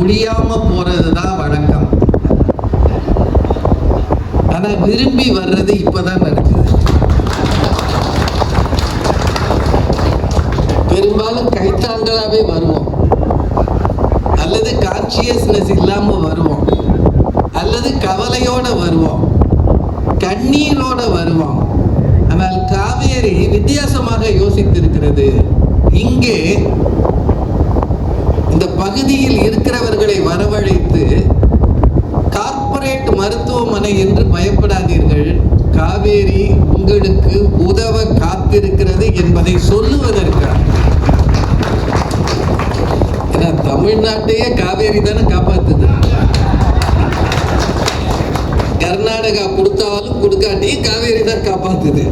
முடியாம போறதுதான் வழக்கம். ஆனா விரும்பி வர்றது இப்பதான் நடக்குது. பெரும்பாலும் கைத்தாங்களாவே வருவோம், அல்லது கான்சியஸ்னஸ் இல்லாம வருவோம், அல்லது கவலையோட வருவோம், கண்ணீரோட வருவோம். ஆனால் காவேரி வித்தியாசமாக யோசித்திருக்கிறது. இங்கே இந்த பகுதியில் இருக்கிறவர்களை வரவழைத்து கார்ப்பரேட் மருத்துவமனை என்று பயப்படாதீர்கள், காவேரி உங்களுக்கு உதவ காத்திருக்கிறது என்பதை சொல்லுவதற்காக. தமிழ்நாட்டையே காவேரி தானே காப்பாத்துது. கர்நாடகா கொடுத்தாலும் கொடுக்காட்டியும் காவேரி தான் காப்பாத்துது.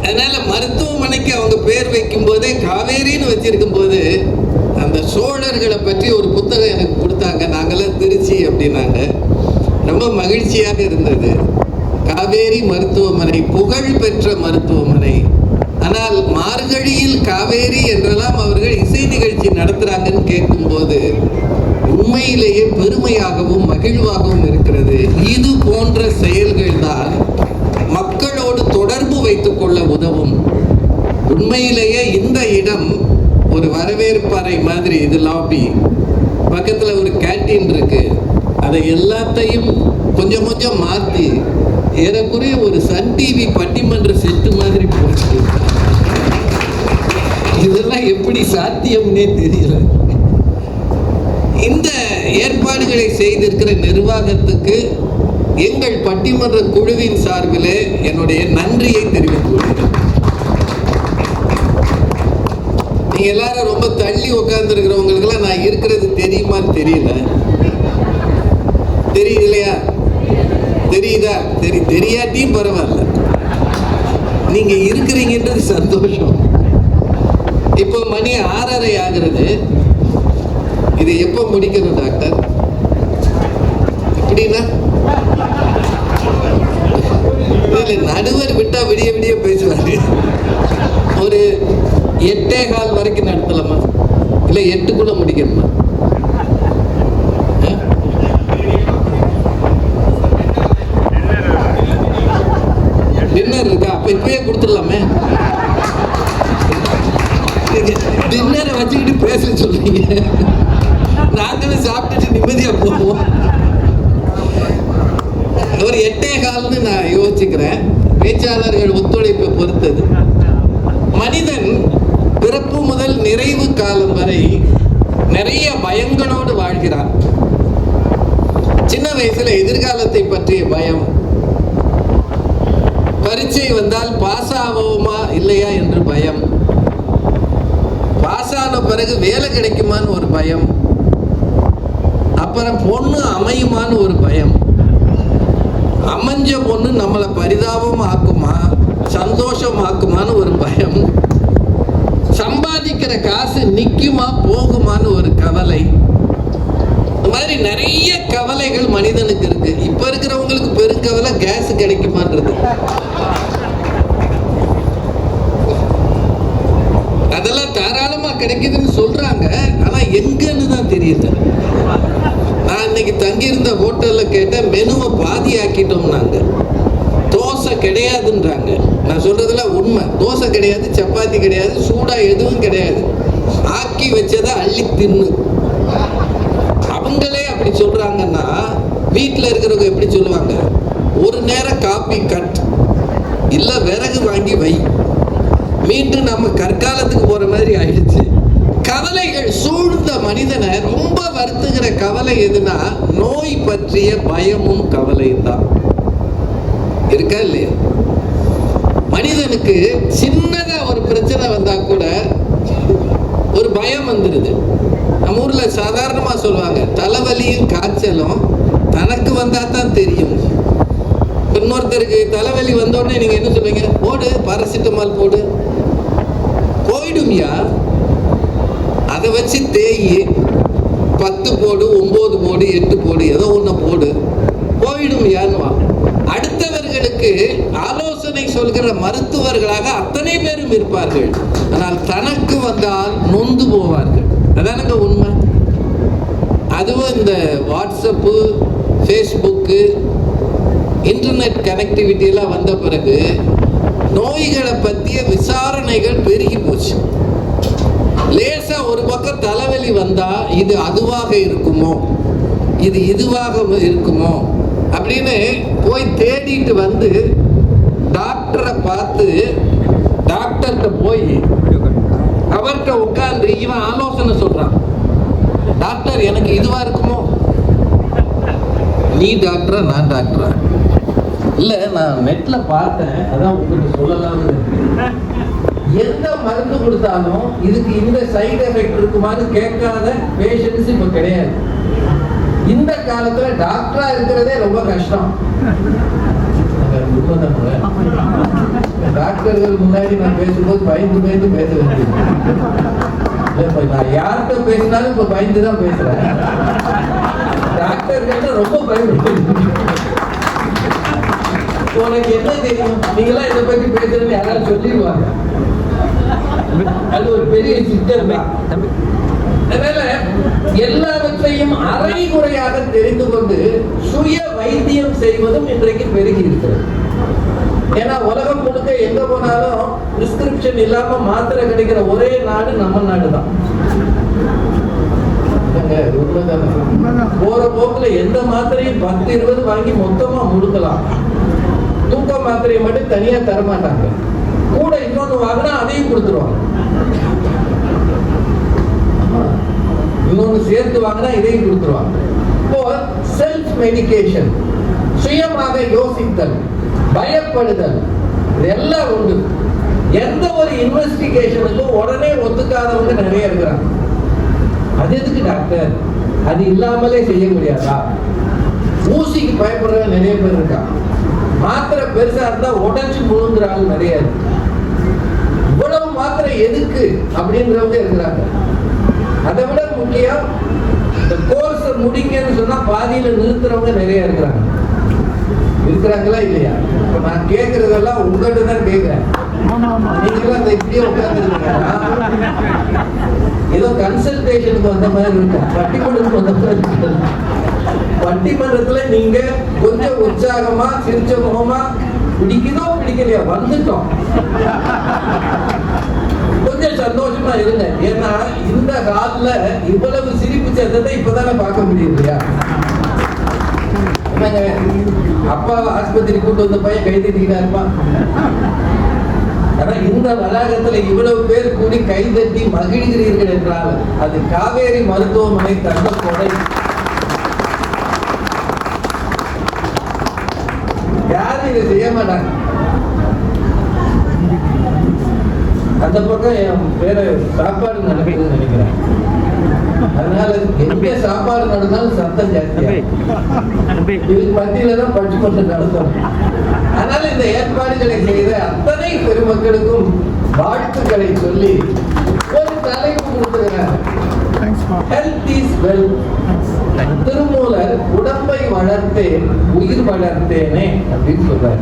அதனால மருத்துவமனைக்கு அவங்க பேர் வைக்கும் போதே காவேரின்னு வச்சிருக்கும் போது, அந்த சோழர்களை பற்றி ஒரு புத்தகம் எனக்கு கொடுத்தாங்க. நாங்களாம் திருச்சி அப்படின்னாங்க. ரொம்ப மகிழ்ச்சியாக இருந்தது. காவேரி மருத்துவமனை புகழ் பெற்ற மருத்துவமனை. ஆனால் மார்கழியில் காவேரி என்றெல்லாம் அவர்கள் இசை நிகழ்ச்சி நடத்துறாங்கன்னு கேட்கும்போது உண்மையிலேயே பெருமையாகவும் மகிழ்வாகவும் இருக்கிறது. இது போன்ற செயல்கள் தான் மக்களோடு தொடர்பு வைத்துக் கொள்ள உதவும். உண்மையிலேயே இந்த இடம் ஒரு வரவேற்பறை மாதிரி. இது லாபி, பக்கத்துல ஒரு கேண்டீன் இருக்கு. அதை எல்லாத்தையும் கொஞ்சம் கொஞ்சம் மாற்றி ஏறக்குறைய ஒரு சன் டிவி பட்டிமன்ற செட்டு மாதிரி போச்சு. இதெல்லாம் எப்படி சாத்தியம்னே தெரியல. இந்த ஏற்பாடுகளை செய்திருக்கிற நிர்வாகத்துக்கு எங்கள் பட்டிமன்ற குழுவின் சார்பிலே என்னுடைய நன்றியை தெரிவித்துக் கொள்கிறேன். நீங்க எல்லாரும் ரொம்ப தள்ளி உட்கார்ந்து இருக்கிறவங்களுக்கெல்லாம் நான் இருக்கிறது தெரியுமான்னு தெரியல. தெரியலையா? தெரியுதா? தெரியாட்டியும் பரவாயில்ல, நீங்க இருக்கிறீங்கன்றது சந்தோஷம். இப்போ மணி 6:30 ஆகிறது. இது எப்போ முடிக்கணும் டாக்டர்? எப்படின்னா நடுவர் விட்டா விடிய விடிய பேசுவாரு. ஒரு 8:15 வரைக்கும் நடத்தலாமா? இல்லை 8 முடிக்கணுமா? டின்னர் இருக்கா? அப்ப இப்பயே கொடுத்துடலாமே. டின்னரை வச்சுக்கிட்டு பேச சொல்றீங்க, நாங்களும் சாப்பிட்டுட்டு நிம்மதியா போவோம். ஒரு 8:15 நான் யோசிச்சுக்கிறேன். பேச்சாளர்கள் ஒத்துழைப்பை பொறுத்தது. மனிதன் பிறப்பு முதல் நிறைவு காலம் வரை நிறைய பயங்களோடு வாழ்கிறான். சின்ன வயசுல எதிர்காலத்தை பற்றிய பயம், பரீட்சை வந்தால் பாஸ் ஆவோமா இல்லையா என்று பயம், பாஸ் ஆன பிறகு வேலை கிடைக்குமான்னு ஒரு பயம், அப்புறம் பொண்ணு அமையுமான்னு ஒரு பயம், அமைஞ்ச பொண்ணு நம்மளை பரிதாபம் ஆக்குமா சந்தோஷம் ஆக்குமான்னு ஒரு பயம், சம்பாதிக்கிற காசு நிக்குமா போகுமான்னு ஒரு கவலை. இந்த மாதிரி நிறைய கவலைகள் மனிதனுக்கு இருக்கு. இப்ப இருக்கிறவங்களுக்கு பெருங்கவலை கேஸ் கிடைக்குமான்றது. அதெல்லாம் தாராளமா கிடைக்குதுன்னு சொல்றாங்க, ஆனா எங்கன்னு தான் தெரியுது. நான் இன்னைக்கு தங்கியிருந்த ஹோட்டல்ல கேட்ட மெனுவை பாதி ஆக்கிட்டோம்னாங்க. தோசை கிடையாதுன்றாங்க. நான் சொல்றதுல உண்மை. தோசை கிடையாது, சப்பாத்தி கிடையாது, சூடா எதுவும் கிடையாது. ஆக்கி வச்சதை அள்ளி தின்னு. அவங்களே அப்படி சொல்றாங்கன்னா வீட்டில் இருக்கிறவங்க எப்படி சொல்லுவாங்க? ஒரு நேரம் காப்பி கட், இல்ல விறகு வாங்கி வை. மீண்டும் நம்ம கற்காலத்துக்கு போற மாதிரி ஆயிடுச்சு. கவலைகள் சூழ்ந்த மனிதனை ரொம்ப வருத்துகிற கவலை எதுனா நோய் பற்றிய பயமும் கவலையும் தான். இருக்கா இல்லையா? மனிதனுக்கு சின்னதா ஒரு பிரச்சனை வந்தா கூட ஒரு பயம் வந்துடுது. நம்ம ஊர்ல சாதாரணமா சொல்லுவாங்க, தலைவலியும் காய்ச்சலும் தனக்கு வந்தா தான் தெரியும். இன்னொருத்தருக்கு தலைவலி வந்தோடனே நீங்க என்ன சொல்லுவீங்க? போடு பாராசிட்டமால் போடு, போயிடும்யா. அதை வச்சு தேயி 10 போடு, 9 போடு, 8 போடு, ஏதோ ஒண்ணு போடு, போயிடும் யான்வா. அடுத்தவர்களுக்கு ஆலோசனை சொல்கிற மருத்துவர்களாக அத்தனை பேரும் இருப்பார்கள். ஆனால் தனக்கு வந்தால் நொந்து போவார்கள். அதானுங்க உண்மை. அதுவும் இந்த வாட்ஸ்அப்பு, ஃபேஸ்புக்கு, இன்டர்நெட் கனெக்டிவிட்டியெல்லாம் வந்த பிறகு நோய்களை பற்றிய விசாரணைகள் பெருகி போச்சு. லேசா ஒரு பக்கம் தலைவலி வந்தா இது அதுவாக இருக்குமோ, இது இதுவாக இருக்குமோ அப்படின்னு போய் தேடிட்டு வந்து டாக்டரை பார்த்து, டாக்டர்கிட்ட போய் அவர்கிட்ட உட்கார்ந்து இவன் ஆலோசனை சொல்றான். டாக்டர் எனக்கு இதுவா இருக்குமோ? நீ டாக்டரா நான் டாக்டரா? இல்ல நான் நெட்ல பார்த்தேன், அதான் உங்களுக்கு சொல்லலாம்னு. எந்த மருந்து கொடுத்தாலும் இதுக்கு இந்த சைடு எஃபெக்ட் இருக்குமான்னு கேட்காத பேஷண்ட்ஸ் இப்ப கிடையாது. இந்த காலத்துல டாக்டரா இருக்கிறதே ரொம்ப கஷ்டம். டாக்டர்கள் முன்னாடி நான் பேசும்போது பயந்து பயந்து பேச வேண்டியது. நான் யார்கிட்ட பேசினாலும் இப்ப பயந்து தான் பேசுறேன். டாக்டர்கள் ரொம்ப பயந்து. உனக்கு என்ன தெரியும், நீங்களாம் இதை பத்தி பேசுறேன்னு யாராவது சொல்லிடுவாங்க. அது ஒரு பெரிய சிக்கல் தான். அதனால எல்லாவற்றையும் அரைகுறையாக தெரிந்து கொண்டு சுய வைத்தியம் செய்வதும் இன்றைக்கு பெருகி இருக்கிறது. ஏன்னா உலகம் முழுக்க எங்க போனாலும் பிரிஸ்கிரிப்ஷன் இல்லாம மாத்திரை கிடைக்கிற ஒரே நாடு நம்ம நாடு தான். போற போக்குல எந்த மாத்திரையும் 10-20 வாங்கி மொத்தமா முழுக்கலாம். தூக்க மாத்திரையை மட்டும் தனியா தரமாட்டாங்க. கூட இன்னொன்னு வாங்கினா அதையும் கொடுத்துருவாங்க. இன்னொன்னு சேர்த்து வாங்கினா இதையும் கொடுத்துருவாங்க. இப்போ செல்ஃப் மெடிகேஷன், சுயமாக யோசித்தல், பயப்படுதல், இதெல்லாம் உண்டு. எந்த ஒரு இன்வெஸ்டிகேஷனுக்கும் உடனே ஒத்துக்காதவங்க நிறைய இருக்கிறாங்க. அது எதுக்கு டாக்டர், அது இல்லாமலே செய்ய முடியாதா? ஊசிக்கு பயப்படுறவங்க நிறைய பேர் இருக்காங்க. மாத்திரை பெருசா இருந்தா உடச்சு முழுங்குறாங்க நிறைய. இவ்வளவு மாத்திரை எதுக்கு அப்படின்றவங்க இருக்கிறாங்க. அதை விட முக்கியம், இந்த கோர்ஸ் முடிங்கன்னு சொன்னா பாதியில நிறுத்துறவங்க நிறைய இருக்கிறாங்க. இருக்கிறாங்களா இல்லையா? இப்ப நான் கேட்கறதெல்லாம் உங்கள்கிட்ட தான் கேட்கிறேன். நீங்களும் அந்த இப்படியே உட்கார்ந்துருக்கீங்களா? ஏதோ கன்சல்டேஷனுக்கு வந்த மாதிரி இருக்கு, பட்டிமன்றத்துக்கு வந்த மாதிரி இருக்கு. பட்டிமன்றத்துல நீங்க கொஞ்சம் உற்சாகமா சிரிச்ச முகமா, பிடிக்குதோ பிடிக்கலையா வந்துட்டோம், கொஞ்சம் சந்தோஷமா இருங்க. ஏன்னா இந்த காலத்துல இவ்வளவு சிரிப்பு சத்தத்தை இப்பதானே பார்க்க முடியும் இல்லையா? அப்பா ஆஸ்பத்திரி கூட்டு வந்த பையன் கை தட்டிக்கிட்டா இருப்பான். ஆனா இந்த வளாகத்துல இவ்வளவு பேர் கூடி கை தட்டி மகிழ்கிறீர்கள் என்றால் அது காவேரி மருத்துவமனை தந்த கொடை. யாரும் இதை செய்ய மாட்டாங்க. அந்த பக்கம் என் பேர சாப்பாடு நடக்குதுன்னு நினைக்கிறேன். அதனால எங்க சாப்பாடு நடந்தாலும் சத்தம் ஜாஸ்தியா இதுக்கு மத்தியில தான் பட்சி கொஞ்சம் நடத்தும். அதனால இந்த ஏற்பாடுகளை செய்த அத்தனை பெருமக்களுக்கும் வாழ்த்துக்களை சொல்லி ஒரு தலைப்பு கொடுத்துக்கிறார். Health is wealth. திருமூலர் உடம்பை வளர்த்தேன் உயிர் வளர்த்தேனே அப்படின்னு சொல்றாரு.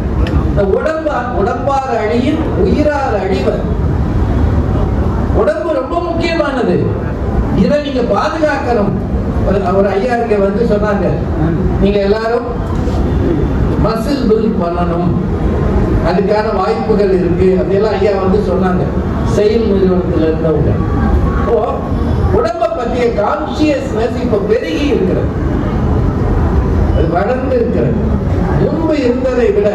இந்த உடம்பார் அழியின் உயிரார் அழிவர். உடம்பு ரொம்ப முக்கியமானது. இதை நீங்க பாதுகாக்கணும். அவர் ஐயா இங்க வந்து சொன்னாங்க, நீங்க எல்லாரும் மசில் பில்ட் பண்ணணும், அதுக்கான வாய்ப்புகள் இருக்கு அப்படியெல்லாம் ஐயா வந்து சொன்னாங்க. செயல் நிறுவனத்துல இருந்தவங்க. இப்போ உடம்பை பற்றிய கான்சியஸ்னஸ் இப்ப பெருகி இருக்கிறது, அது வளர்ந்து இருக்கிறது. முன்பு இருந்ததை விட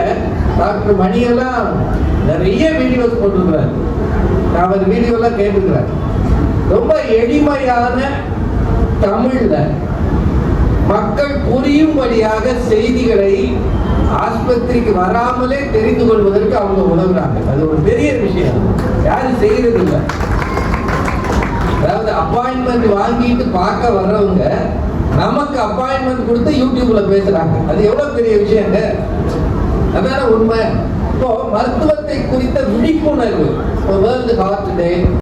டாக்டர் மணியெல்லாம் நிறைய வீடியோஸ் போட்டுக்கிறார். நான் அவர் வீடியோ எல்லாம் கேட்டுக்கிறார். ரொம்ப எளிமையான தமிழ்ல மக்கள் புரியும்படியாக செய்திகளை ஆஸ்பத்திரிக்கு வராமலே தெரிந்து கொள்வதற்கு அவங்க உதவுறாங்க. அது ஒரு பெரிய விஷயம், யாரும் செய்யறது இல்லை. அதாவது அப்பாயின்மெண்ட் வாங்கிட்டு பார்க்க வர்றவங்க நமக்கு அப்பாயின்மெண்ட் கொடுத்து யூடியூப்ல பேசுறாங்க. அது எவ்வளவு பெரிய விஷயங்க. அதான உண்மை. இப்போ மருத்துவத்தை குறித்த விழிப்புணர்வு, வேர்ல்டு ஹார்ட் டே